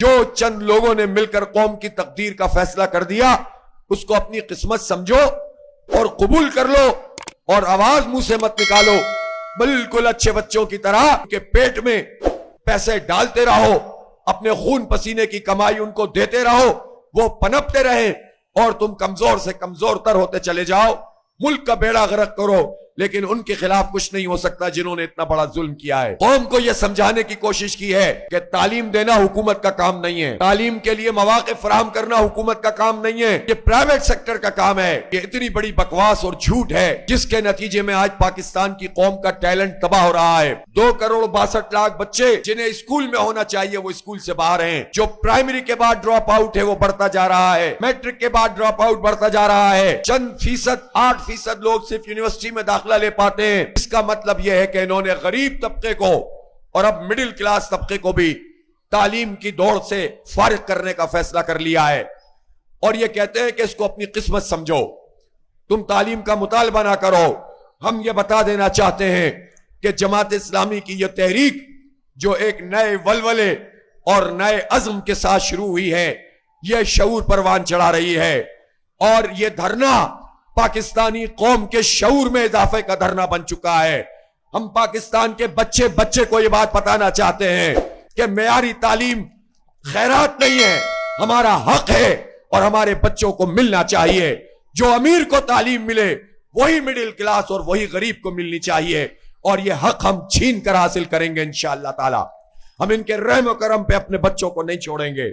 جو چند لوگوں نے مل کر قوم کی تقدیر کا فیصلہ کر دیا اس کو اپنی قسمت سمجھو اور قبول کر لو اور آواز منہ سے مت نکالو، بالکل اچھے بچوں کی طرح کہ پیٹ میں پیسے ڈالتے رہو، اپنے خون پسینے کی کمائی ان کو دیتے رہو، وہ پنپتے رہے اور تم کمزور سے کمزور تر ہوتے چلے جاؤ، ملک کا بیڑا غرق کرو، لیکن ان کے خلاف کچھ نہیں ہو سکتا جنہوں نے اتنا بڑا ظلم کیا ہے۔ قوم کو یہ سمجھانے کی کوشش کی ہے کہ تعلیم دینا حکومت کا کام نہیں ہے، تعلیم کے لیے مواقع فراہم کرنا حکومت کا کام نہیں ہے، یہ پرائیویٹ سیکٹر کا کام ہے۔ یہ اتنی بڑی بکواس اور جھوٹ ہے جس کے نتیجے میں آج پاکستان کی قوم کا ٹیلنٹ تباہ ہو رہا ہے۔ 2.62 کروڑ بچے جنہیں اسکول میں ہونا چاہیے وہ اسکول سے باہر ہیں، جو پرائمری کے بعد ڈراپ آؤٹ ہے وہ بڑھتا جا رہا ہے، میٹرک کے بعد ڈراپ آؤٹ بڑھتا جا رہا ہے، چند فیصد 8% لوگ صرف یونیورسٹی میں داخلہ لے پاتے ہیں۔ اس کا مطلب یہ ہے کہ انہوں نے غریب طبقے کو اور اب مڈل کلاس طبقے کو بھی تعلیم کی دوڑ سے فارغ کرنے کا فیصلہ کر لیا ہے، اور یہ کہتے ہیں کہ اس کو اپنی قسمت سمجھو، تم تعلیم کا مطالبہ نہ کرو۔ ہم یہ بتا دینا چاہتے ہیں کہ جماعت اسلامی کی یہ تحریک جو ایک نئے ولولے اور نئے عزم کے ساتھ شروع ہوئی ہے، یہ شعور پروان چڑھا رہی ہے، اور یہ دھرنا پاکستانی قوم کے شعور میں اضافے کا دھرنا بن چکا ہے۔ ہم پاکستان کے بچے کو یہ بات بتانا چاہتے ہیں کہ معیاری تعلیم خیرات نہیں ہے، ہمارا حق ہے اور ہمارے بچوں کو ملنا چاہیے۔ جو امیر کو تعلیم ملے وہی مڈل کلاس اور وہی غریب کو ملنی چاہیے، اور یہ حق ہم چھین کر حاصل کریں گے انشاءاللہ تعالی۔ ہم ان کے رحم و کرم پہ اپنے بچوں کو نہیں چھوڑیں گے۔